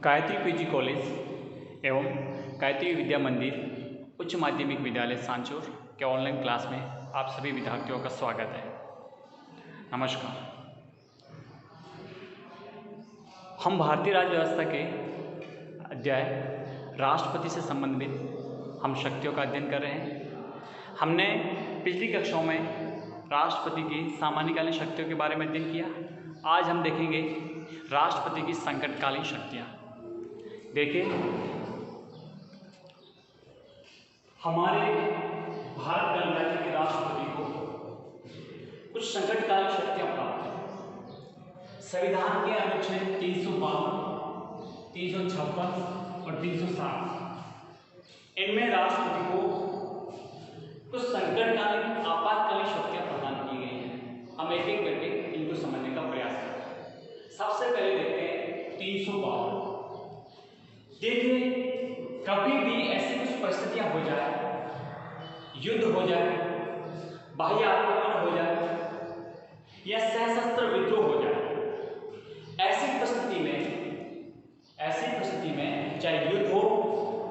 Gayatri PG college एवं गायत्री विद्या मंदिर उच्च माध्यमिक विद्यालय सांचौर के ऑनलाइन क्लास में आप सभी विद्यार्थियों का स्वागत है। नमस्कार। हम भारतीय राज्य व्यवस्था के अध्याय राष्ट्रपति से संबंधित हम शक्तियों का अध्ययन कर रहे हैं। हमने पिछली कक्षाओं में राष्ट्रपति की सामान्यकालीन शक्तियों के बारे में अध्ययन किया। आज हम देखेंगे राष्ट्रपति की संकटकालीन शक्तियाँ। देखिए, हमारे भारत गणराज्य के राष्ट्रपति को कुछ संकटकालीन शक्तियाँ प्राप्त हैं। संविधान के अनुच्छेद 352, 356 और 360 इनमें राष्ट्रपति को कुछ संकटकालीन आपातकालीन शक्तियाँ प्रदान की गई हैं। हम एक एक करके इनको समझने का प्रयास करते हैं। सबसे पहले देखते हैं 352। देखिए, कभी भी ऐसी कुछ परिस्थितियां हो जाए, युद्ध हो जाए, बाह्य आक्रमण हो जाए या सशस्त्र विद्रोह हो जाए, ऐसी परिस्थिति में चाहे युद्ध हो,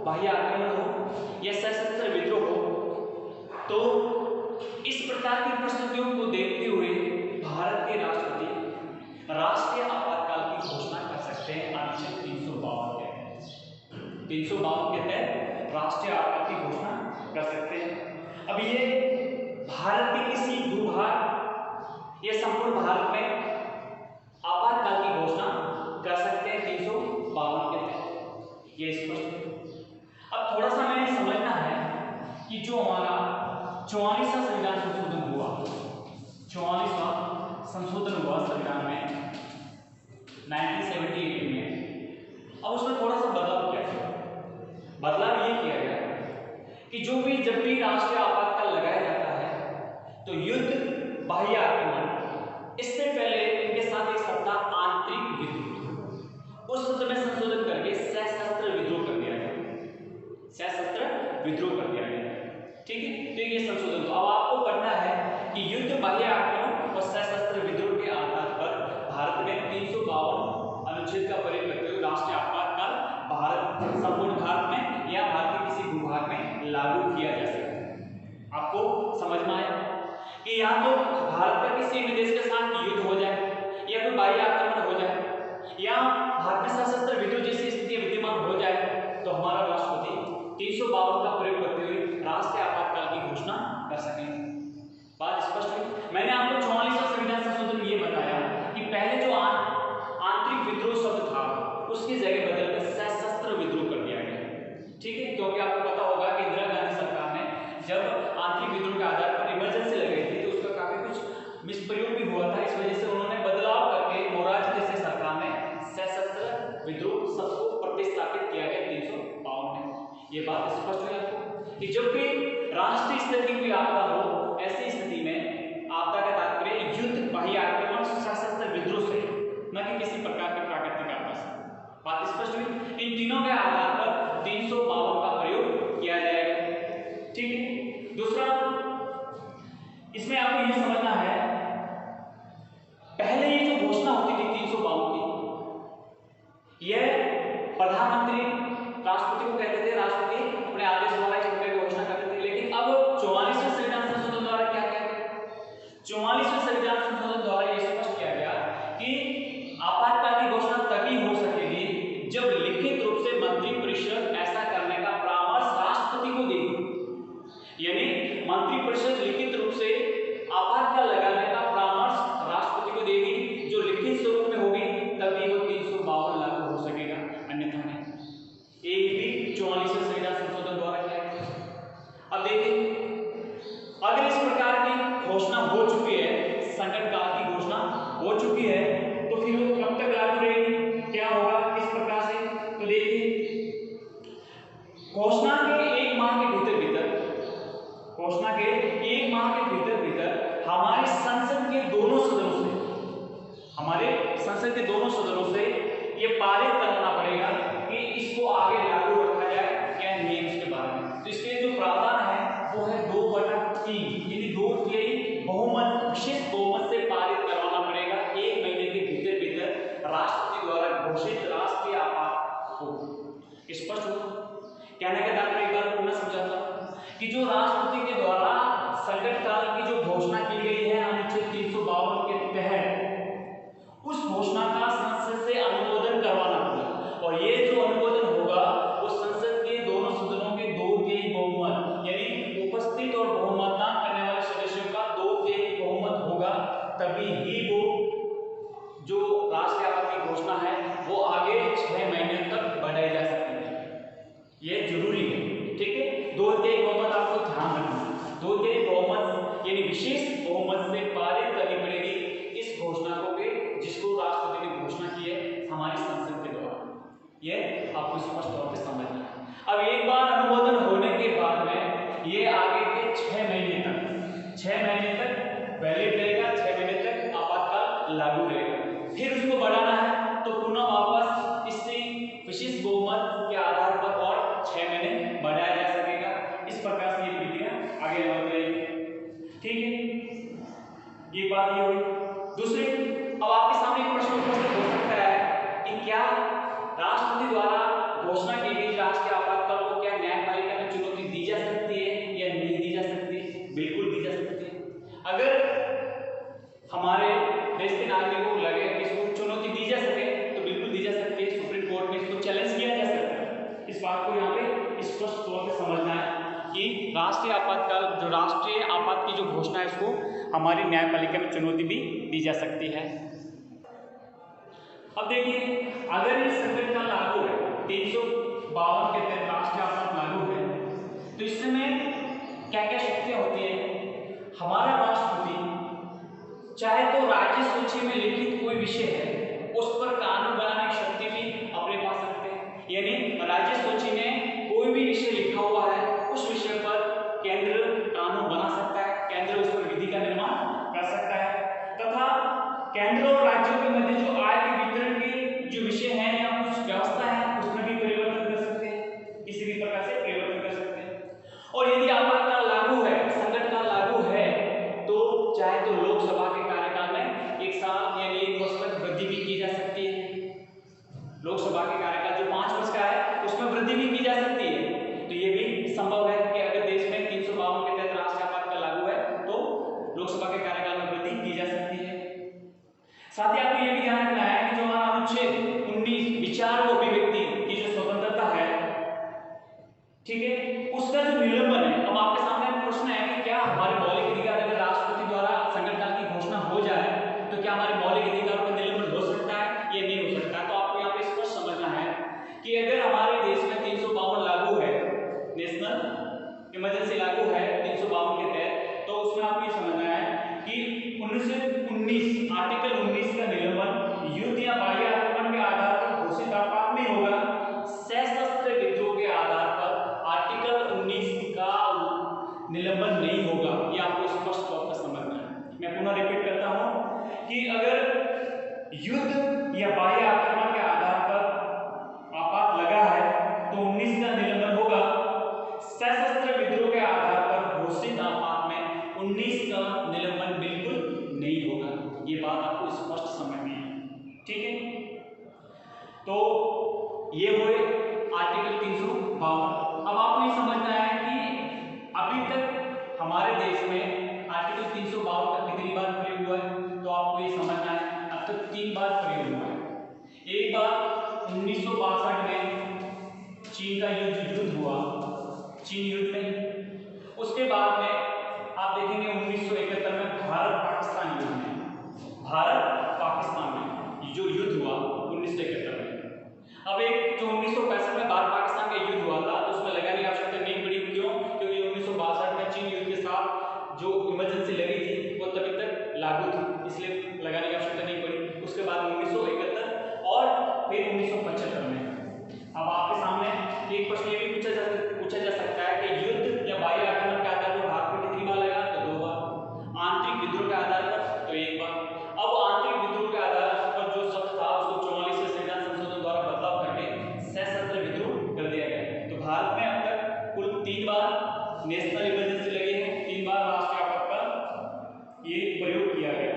बाह्य आक्रमण हो या सशस्त्र विद्रोह हो, तो इस प्रकार की परिस्थितियों को देखते हुए भारत के राष्ट्रपति राष्ट्रीय आपातकाल की घोषणा कर सकते हैं। अनुच्छेद 352 के तहत राष्ट्रीय आपात की घोषणा कर सकते हैं। अब ये भारत के किसी भूभाग या संपूर्ण भारत में आपातकाल की घोषणा कर सकते हैं 352 के तहत। ये स्पष्ट। अब थोड़ा सा हमें समझना है कि जो हमारा 44वां संविधान संशोधन हुआ, 44वां संशोधन हुआ संविधान में 1978 में। अब उसमें थोड़ा सा बदलाव किया गया। बदलाव ये किया गया कि जब भी राष्ट्रीय आपातकाल लगाया जाता है तो युद्ध, बाह्य आक्रमण, इससे पहले इनके साथ एक शब्द आंतरिक विद्रोह, उस शब्द में संशोधन करके सशस्त्र विद्रोह कर दिया गया। सशस्त्र विद्रोह कर दिया गया। ठीक है, तो ये संशोधन। तो अब आपको पढ़ना है कि युद्ध, बाह्य आक्रमण और सशस्त्र विद्रोह के आधार पर भारत में 352 अनुच्छेद का प्रयोग करते हुए राष्ट्रीय आपातकाल भारत, संपूर्ण भारत में या भारत के किसी भूभाग में लागू किया जा सकता है। आपको समझ में आया कि या तो भारत का किसी भी देश के साथ युद्ध हो जाए या कोई बाह्य आक्रमण हो जाए या भारत में सशस्त्र विद्रोह जैसी स्थिति विद्यमान हो जाए, तो हमारा राष्ट्रपति 352 का प्रयोग करते हुए राष्ट्रीय आपातकाल की घोषणा कर सकेंगे। बात स्पष्ट हुई। मैंने आपको 44वां संविधान संशोधन ये बताया कि पहले जो आंतरिक विद्रोह शब्द था उसकी जगह बदलकर सशस्त्र विद्रोह कर दिया गया। ठीक है, क्योंकि आपको पता होगा कि इंदिरा गांधी सरकार ने जब आंतरिक विद्रोह के आधार पर इमरजेंसी लगाई थी तो उसका काफी कुछ मिसप्रयोग भी हुआ था। इस वजह से उन्होंने बदलाव करके मोरारजी जैसे सरकार ने सशस्त्र विद्रोह शब्द को प्रतिस्थापित किया गया 352 में। ये बात स्पष्ट हुई आपको कि जब भी राष्ट्रीय स्तर की कोई आपदा हो, ऐसी स्थिति में आपदा का तात्पर्य युद्ध, बाह्य आक्रमण, सशस्त्र विद्रोह से, न कि किसी प्रकार की प्राकृतिक आपदा से। बात स्पष्ट हुई। इन तीनों के आधार पर 352 का प्रयोग किया जाएगा। ठीक है। दूसरा, इसमें आपको यह समझना है, पहले ये जो घोषणा होती थी 352 की, यह प्रधानमंत्री राष्ट्रपति को कहते थे, राष्ट्रपति अपने आदेश द्वारा इस प्रकार की घोषणा करते थे। लेकिन अब 44वें संविधान संशोधन द्वारा क्या किया गया? 44वें संविधान संशोधन द्वारा यह स्पष्ट किया गया कि आपातकाल की घोषणा तभी हो सकेगी जब लिखित रूप से मंत्रिपरिषद ऐसा करने का परामर्श राष्ट्रपति को देगी। यानी मंत्रिपरिषद लिखित रूप से आपातकाल लगाने का परामर्श राष्ट्रपति को देगी, जो लिखित स्वरूप में होगी, तभी वो 352 लागू हो सकेगा, अन्यथा नहीं। एक भी 44वें संविधान संशोधन द्वारा किया गया। अब देखिए, अगर इस प्रकार की घोषणा हो चुकी है, संकटकाल की घोषणा हो चुकी है, तो फिर वो कब तक लागू रहेगी? क्या होगा इस प्रकार से? तो देखिए, घोषणा के एक माह के भीतर हमारे संसद के दोनों सदनों से ये पारित कराना पड़ेगा कि इसको आगे लागू रखा जाए क्या नहीं इसके बारे में। तो इसके जो प्रावधान है वो है 2/3, यानी 2/3 बहुमत, विशेष बहुमत से पारित करवाना पड़ेगा। 1 महीने के भीतर राष्ट्रपति द्वारा घोषित राष्ट्रीय आपात हो। स्पष्ट हो? कहने का तात्पर्य एक बार पुनः समझाता हूं कि जो राष्ट्रपति के द्वारा संकट काल की जो घोषणा की गई है अनुच्छेद 352 के तहत, उस घोषणा का संसद से अनुमोदन करवाना होगा और ये जो अनुमोदन होगा वो संसद के दोनों सदनों के 2/3 बहुमत यानी उपस्थित और बहुमतदान करने वाले सदस्यों का 2/3 बहुमत होगा, तभी ही वो जो राष्ट्रीय आपात की घोषणा है वो आगे 6 महीने तक बढ़ाई जा सकती है। ये जरूरी है, ठीक है। 2/3 बहुमत आपको ध्यान रखना, 2/3 बहुमत यानी विशेष बहुमत से पारित करनी पड़ेगी इस घोषणा को के जिसको राष्ट्रपति ने घोषणा की है हमारी संसद के द्वारा। ये आपको स्पष्ट तौर पे समझना है। अब एक बार अनुमोदन होने के बाद में ये आगे के 6 महीने तक वैलिड रहेगा, 6 महीने तक आपातकाल लागू रहेगा। फिर उसको बढ़ाना है तो पुनः वापस इसी विशेष बहुमत के आधार पर और 6 महीने बढ़ाया जा सकेगा। इस प्रकार से ये प्रक्रिया आगे बढ़ रहेगी, ठीक है। ये बात ये हुई। दूसरी, अब आपके सामने एक प्रश्न उपस्थित हो सकता है कि क्या राष्ट्रपति द्वारा घोषणा की गई राष्ट्रीय आपातकाल को क्या न्यायपालिका में चुनौती दी जा सकती है या नहीं दी जा सकती? बिल्कुल दी जा सकती है। अगर हमारे देश के नागरिकों को लगे कि इसको चुनौती दी जा सके तो बिल्कुल दी जा सकती है। सुप्रीम कोर्ट में इसको चैलेंज किया जा सकता है। इस बात को यहाँ पे स्पष्ट तौर पे समझना है कि राष्ट्रीय आपातकाल जो राष्ट्रीय आपात की जो घोषणा है इसको हमारी न्यायपालिका में चुनौती भी दी जा सकती है। अब देखिए, अगर ये संकट काल लागू है, 352 के तहत राष्ट्रीय आपात लागू है, तो इस समय क्या क्या शक्तियां होती है? हमारा राष्ट्रपति चाहे तो राज्य सूची में लिखित कोई विषय है उस पर कानून बनाने की शक्ति भी अपने पास रखते हैं, यानी राज्य सूची में कोई भी विषय लिखा हुआ है उस विषय पर केंद्र कानून बना सकता है, केंद्र उस पर विधि का निर्माण कर सकता है, तथा केंद्र और राज्यों के मध्य जो आय के वितरण के जो विषय है या कुछ व्यवस्था है उसमें भी परिवर्तन कर सकते हैं, किसी भी प्रकार से परिवर्तन कर सकते हैं। और यदि आपातकाल लागू है, संकट काल लागू है, तो चाहे तो लोकसभा के कार्यकाल में 1 साल यानी 1 वर्ष तक वृद्धि भी की जा सकती है। लोकसभा के कार्यकाल जो 5 वर्ष का है उसमें वृद्धि भी की जा सकती है। तो ये भी संभव है कि अगर देश में 352 के तहत राष्ट्रीय आपातकाल लागू है तो लोकसभा के कार्यकाल में वृद्धि की जा सकती है। साथ ही आपको ये भी ध्यान रखना है कि जो हमारा अनुच्छेद 19 विचार व अभिव्यक्ति की जो स्वतंत्रता है, ठीक है, उसका जो निलंबन है। अब आपके सामने प्रश्न है कि क्या हमारे मौलिक अधिकार अगर राष्ट्रपति द्वारा संकट काल की घोषणा हो जाए तो क्या हमारे मौलिक अधिकारों का निलंबन हो सकता है या नहीं हो सकता? तो आपको यहाँ पे स्पष्ट समझना है कि अगर हमारे देश में 352 लागू है, नेशनल इमरजेंसी लागू है 352 के तहत, तो उसमें आपको ये समझना है कि 19 आर्टिकल 19 का निलंबन युद्ध या बाह्य आक्रमण के आधार पर घोषित आपात में होगा, सशस्त्र विद्रोह के आधार पर आर्टिकल 19 का निलंबन नहीं होगा। ये आपको स्पष्ट तौर पर समझना है। मैं पुनः रिपीट करता हूं कि अगर युद्ध या बाह्य आक्रमण के आधार पर आपात लगा है तो 19 का निलंबन होगा, सशस्त्र विद्रोह के आधार पर घोषित आपात में 19 का निलंबन बिल्कुल नहीं होगा। ये बात आपको स्पष्ट समझनी है, ठीक है। तो ये हुए आर्टिकल 352। अब आपको ये समझना है कि अभी तक हमारे देश में आर्टिकल 352 का कितनी बार प्रयोग हुआ है? तो आपको ये समझना है अब तक 3 बार प्रयोग हुआ है। एक बार 1962 में चीन का युद्ध हुआ, चीन युद्ध में। उसके बाद में आप देखेंगे 1971 में भारत पाकिस्तान युद्ध में, भारत पाकिस्तान में जो युद्ध हुआ 1971 में। अब एक जो 1965 में भारत पाकिस्तान का युद्ध हुआ था तो उसमें लगाने की आवश्यकता नहीं पड़ी। क्यों? क्योंकि 1962 में चीन युद्ध के साथ जो इमरजेंसी लगी थी वो तभी तक लागू थी, इसलिए लगाने की आवश्यकता नहीं पड़ी। उसके बाद 1971 और फिर 1975 में। अब आपके सामने एक प्रश्न ये भी पूछा जा सकता है कि युद्ध या बाह्य आक्रमण के आधार पर भारत में कितनी बार लगा? तो 2 बार। आंतरिक विद्रोह के आधार पर तो 1 बार। अब आंतरिक विद्रोह के आधार पर जो शब्द था उसको 44वें संविधान संशोधन द्वारा बदलाव करके सशस्त्र विद्रोह कर दिया गया। तो भारत में अब तक कुल 3 बार नेशनल इमरजेंसी लगी है, 3 बार राष्ट्रीय आपात का ये प्रयोग किया गया।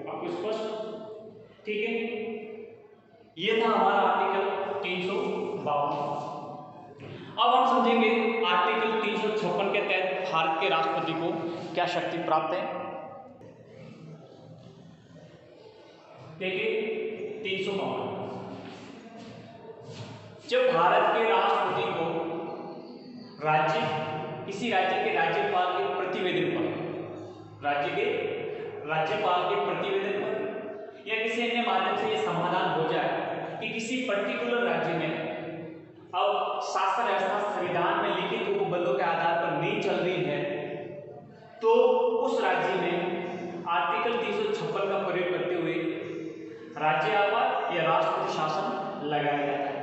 आपको स्पष्ट, ठीक है। ये था हमारा आर्टिकल 352। अब हम समझेंगे आर्टिकल 356 के तहत भारत के राष्ट्रपति को क्या शक्ति प्राप्त है। देखिए 352, जब भारत के राष्ट्रपति को किसी राज्य के राज्यपाल के प्रतिवेदन पर या किसी अन्य माध्यम से यह समाधान हो जाए कि किसी पर्टिकुलर राज्य में अब शासन व्यवस्था संविधान में लिखित उपबंधों के आधार पर नहीं चल रही है, तो उस राज्य में आर्टिकल 356 का प्रयोग करते हुए राज्यपाल या राष्ट्रपति शासन लगाया जाता है।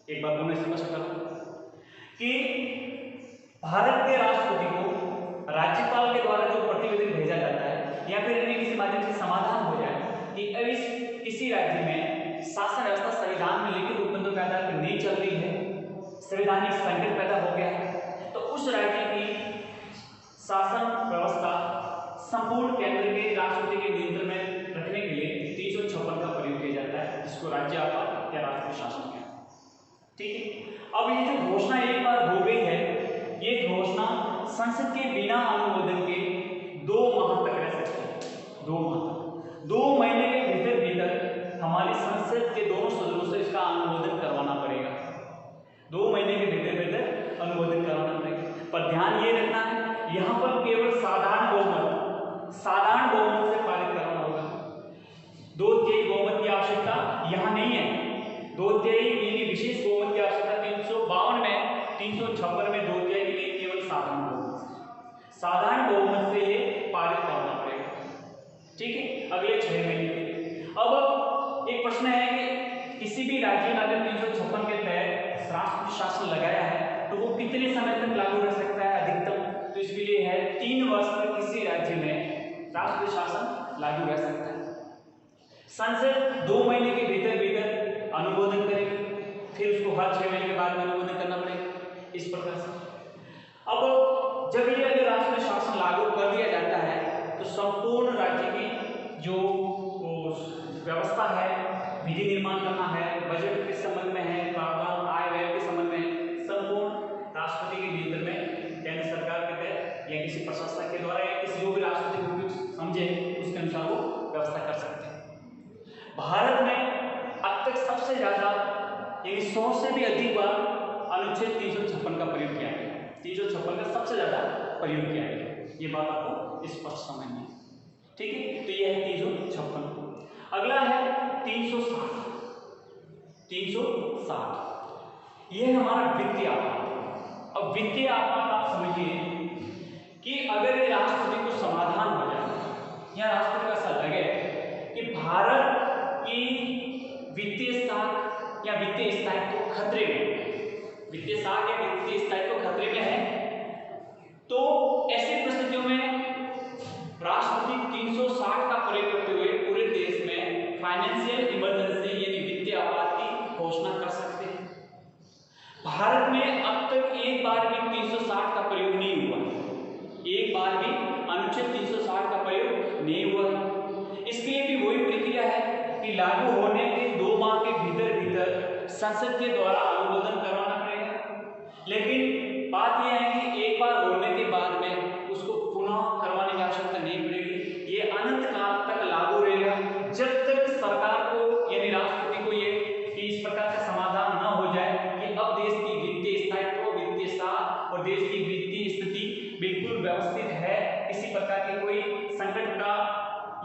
एक बार पुनः स्पष्ट करूं कि भारत के राष्ट्रपति को राज्यपाल के द्वारा जो प्रतिवेदन भेजा जाता है या फिर अन्य किसी माध्यम से समाधान हो जाए कि अब किसी राज्य में शासन व्यवस्था संविधान में लिखित उपबंधों के आधार पर नहीं चल रही है, संवैधानिक संकट पैदा हो गया है, तो उस राज्य की शासन व्यवस्था संपूर्ण केंद्र के राष्ट्रपति के नियंत्रण में रखने के लिए 356 का प्रयोग किया जाता है, जिसको राज्यपाल या राष्ट्रपति शासन कहते हैं। ठीक है, अब ये जो घोषणा एक बार हो गई है, ये घोषणा संसद के बिना अनुमोदन के 2 माह तक रह सकती है। 2 माह तक, 2 महीने के भीतर भीतर हमारी संसद के दोनों सदनों से इसका अनुमोदन करवाना पड़ेगा। 2 महीने के भीतर भीतर अनुमोदन करवाना पड़ेगा। पर ध्यान ये रखना है, यहाँ पर केवल साधारण बहुमत से पारित करना होगा। 2/3 बहुमत की आवश्यकता यहाँ नहीं है। 2/3 यानी विशेष बहुमत की आवश्यकता 352 में, 356 में 2/3 के लिए केवल साधारण बहुमत से ये पारित करना पड़ेगा। ठीक है, अगले 6 महीने के लिए। अब एक प्रश्न है कि किसी भी राज्य ने अगर 356 के तहत राष्ट्रपति शासन लगाया है तो वो कितने समय तक लागू रह सकता है अधिकतम? तो इसके लिए है 3 वर्ष तक किसी राज्य में राष्ट्रपति शासन लागू रह सकता है। संसद 2 महीने के भीतर भीतर अनुमोदन करेगी, फिर उसको हर 6 महीने के बाद में अनुमोदन करना पड़ेगा। इस प्रकार से अब जब ये अगर राष्ट्रपति शासन लागू कर दिया जाता है तो संपूर्ण राज्य की जो व्यवस्था है, विधि निर्माण करना है, बजट के संबंध में है, प्रावधान आय व्यय के संबंध में है, संपूर्ण राष्ट्रपति के नियंत्रण में केंद्र सरकार के तहत या किसी प्रशासक के द्वारा या किसी जो भी राष्ट्रपति को समझे उसके अनुसार वो व्यवस्था कर सकते हैं। भारत में अब तक सबसे ज्यादा यानी 100 से भी अधिक बार अनुच्छेद 356 का प्रयोग किया गया। 356 का सबसे ज्यादा प्रयोग किया गया, ये बात आपको स्पष्ट समझनी है। ठीक है, तो ये है 356। अगला है 360। 360 ये है हमारा वित्तीय आपात। अब वित्तीय आपात आप समझिए कि अगर ये राष्ट्रपति को समाधान हो जाए या राष्ट्रपति का ऐसा लगे कि भारत की वित्तीय साख या वित्तीय स्थायित्व खतरे में, वित्तीय साख या वित्तीय स्थायित्व खतरे में है, तो ऐसी परिस्थितियों में राष्ट्रपति 360 का प्रयोग करते हुए पूरे देश में फाइनेंशियल इमरजेंसी यानी वित्तीय आपात की घोषणा कर सकते हैं। भारत में अब तक एक बार भी 360 का प्रयोग नहीं हुआ, एक बार भी अनुच्छेद 360 का प्रयोग नहीं हुआ। इसके लिए भी वही प्रक्रिया है कि लागू होने के 2 माह के भीतर भीतर संसद के द्वारा अनुमोदन करवाना पड़ेगा। लेकिन बात यह है कि एक बार होने के बाद में उसको पुनः करवाने की आवश्यकता नहीं पड़ेगी। ये अनंत काल तक लागू रहेगा जब तक सरकार को यानी राष्ट्रपति को ये कि इस प्रकार का समाधान न हो जाए कि अब देश की वित्तीय स्थायित्व, वित्तीय साख और देश की वित्तीय स्थिति बिल्कुल व्यवस्थित है, किसी प्रकार के कोई संकट का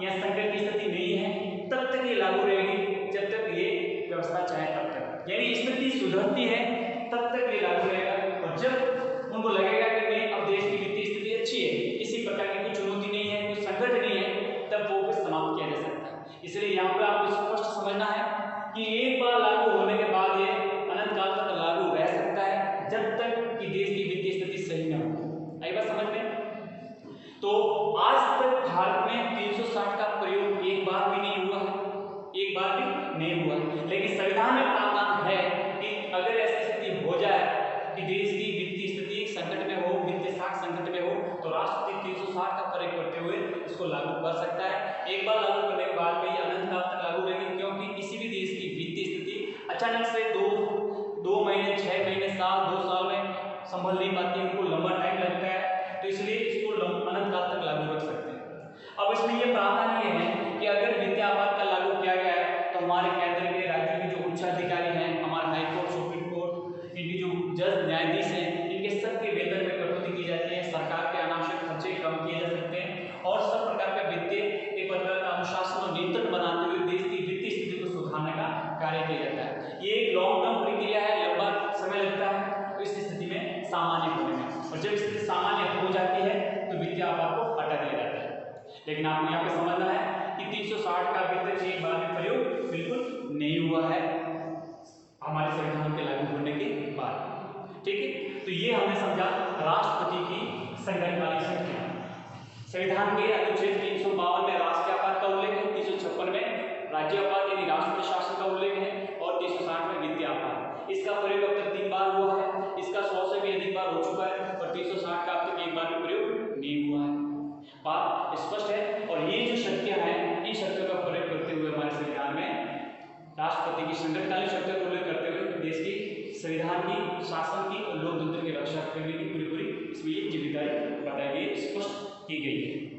या संकट की स्थिति नहीं है, तब तक ये लागू रहेगी जब तक ये व्यवस्था चाहे तब तक। यानी स्थिति सुधरती है तब तक ये लागू रहेगा, और जब उनको लगेगा कि नहीं अब देश की वित्तीय स्थिति अच्छी है, किसी प्रकार की कोई चुनौती नहीं है, कोई संकट नहीं है, तब वो फिर समाप्त किया जा सकता है। इसलिए यहाँ पर आपको स्पष्ट समझना है कि एक बार लागू होने के बाद ये अनंत काल तक लागू रह सकता है जब तक कि देश की वित्तीय स्थिति सही न हो। आई बात समझ में? तो आज तक भारत में 360 का प्रयोग एक बार भी नहीं हुआ है, एक बार भी नहीं हुआ है। लेकिन संविधान में प्रावधान है कि अगर ऐसी स्थिति हो जाए कि देश की वित्तीय स्थिति संकट में हो, वित्तीय साख संकट में हो, तो राष्ट्रपति 360 का प्रयोग करते हुए इसको लागू कर सकता है। एक बार लागू करने के बाद में ये अनंत काल तक लागू रहेगी, क्योंकि किसी भी देश की वित्तीय स्थिति अचानक से 2 महीने, 6 महीने, साल 2 साल में संभल नहीं पाती, उनको लंबा टाइम लगता है, तो इसलिए इसको अनंत काल तक लागू रख सकते हैं। अब इसमें ये प्रावधान ये है कि अगर विद्या आपातकाल लागू किया गया है तो हमारे केंद्र के राज्य के जो उच्च अधिकारी हैं, हमारे हाई कोर्ट, सुप्रीम कोर्ट, इनकी जो जज न्यायाधीश हैं, इनके सबके वेतन में कटौती की जाती है, सरकार के अनावश्यक खर्चे कम किए जा सकते हैं और सब प्रकार का वित्तीय एक प्रकार का अनुशासन और नियंत्रण बनाते हुए देश की वित्तीय स्थिति को सुधारने का कार्य किया जाता है। ये एक लॉन्ग टर्म प्रक्रिया है, लंबा समय लगता है तो इस स्थिति में सामान्य होने में, और जब स्थिति सामान्य हो जाती है तो वित्तीय आपात को हटा दिया जाता है। लेकिन आपको यहाँ पे समझना है कि 360 का अभी तक एक बार भी प्रयोग बिल्कुल नहीं हुआ है हमारे संविधान के लागू होने के बाद। ठीक है, तो ये हमने समझा राष्ट्रपति की संगठनवाली शक्तियां। संविधान के अनुच्छेद 352 में राष्ट्रीय आपात का उल्लेख है, 356 में राज्य आपात यानी राष्ट्रीय शासन का उल्लेख है और 360 में वित्तीय आपात। इसका प्रयोग अब तक 3 बार हुआ है, इसका 100 से भी अधिक बार हो चुका है और 360 का अब तक एक बार भी प्रयोग नहीं हुआ है। बात स्पष्ट है। और ये जो शक्तियां हैं, इन शक्तियों का प्रयोग करते हुए हमारे संविधान में राष्ट्रपति की संगठनकालीन शक्तियों का उल्लेख करते हुए देश की संविधान की, शासन की और लोकतंत्र की रक्षा करने की पूरी इसमें ये जिम्मेदारी बताई गई, स्पष्ट की गई है।